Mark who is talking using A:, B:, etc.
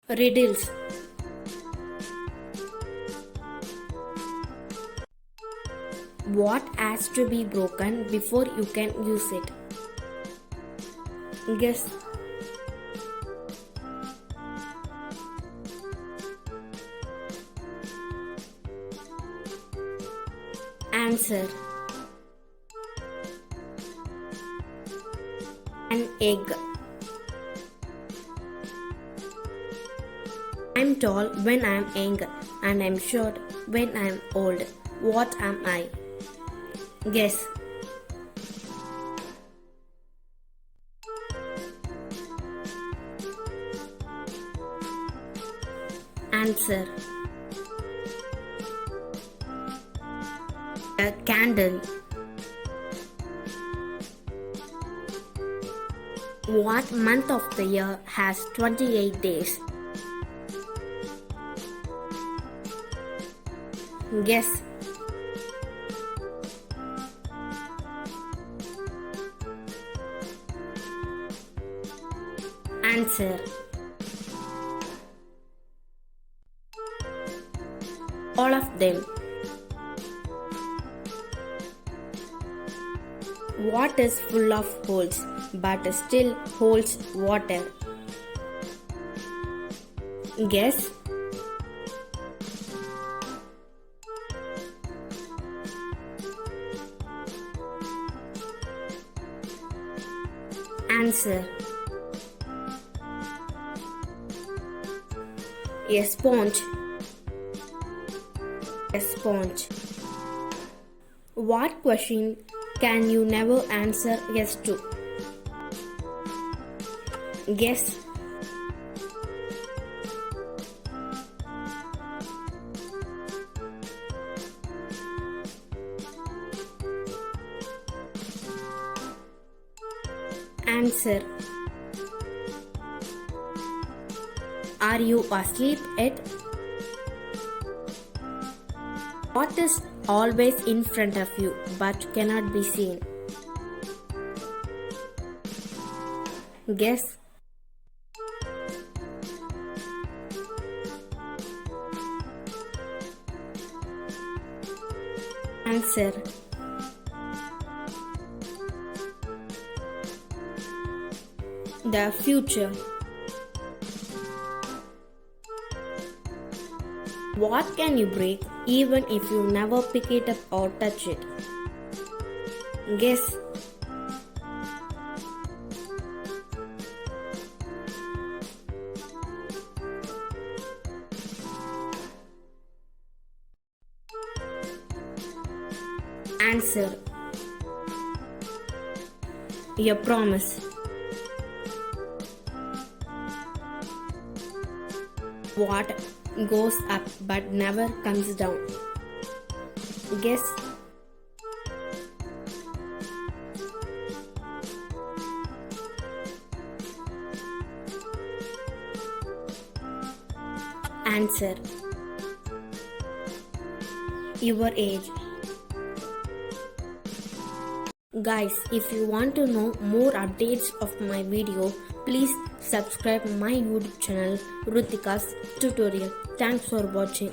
A: Riddles. What has to be broken before you can use it? Guess. Answer. An egg. I'm tall when I'm young and I'm short when I'm old. What am I? Guess. Answer. A candle. What month of the year has 28 days? Guess. Answer. All of them. What is full of holes but still holds water? Guess. Answer. A sponge. A sponge. What question can you never answer yes to? Guess. Answer. Are you asleep yet? What is always in front of you but cannot be seen? Guess. Answer. The future. What can you break even if you never pick it up or touch it? Guess. Answer. Your promise. What goes up but never comes down? Guess. Answer. Your age. Guys, if you want to know more updates of my video, please subscribe my YouTube channel Rithika's Tutorial. Thanks for watching.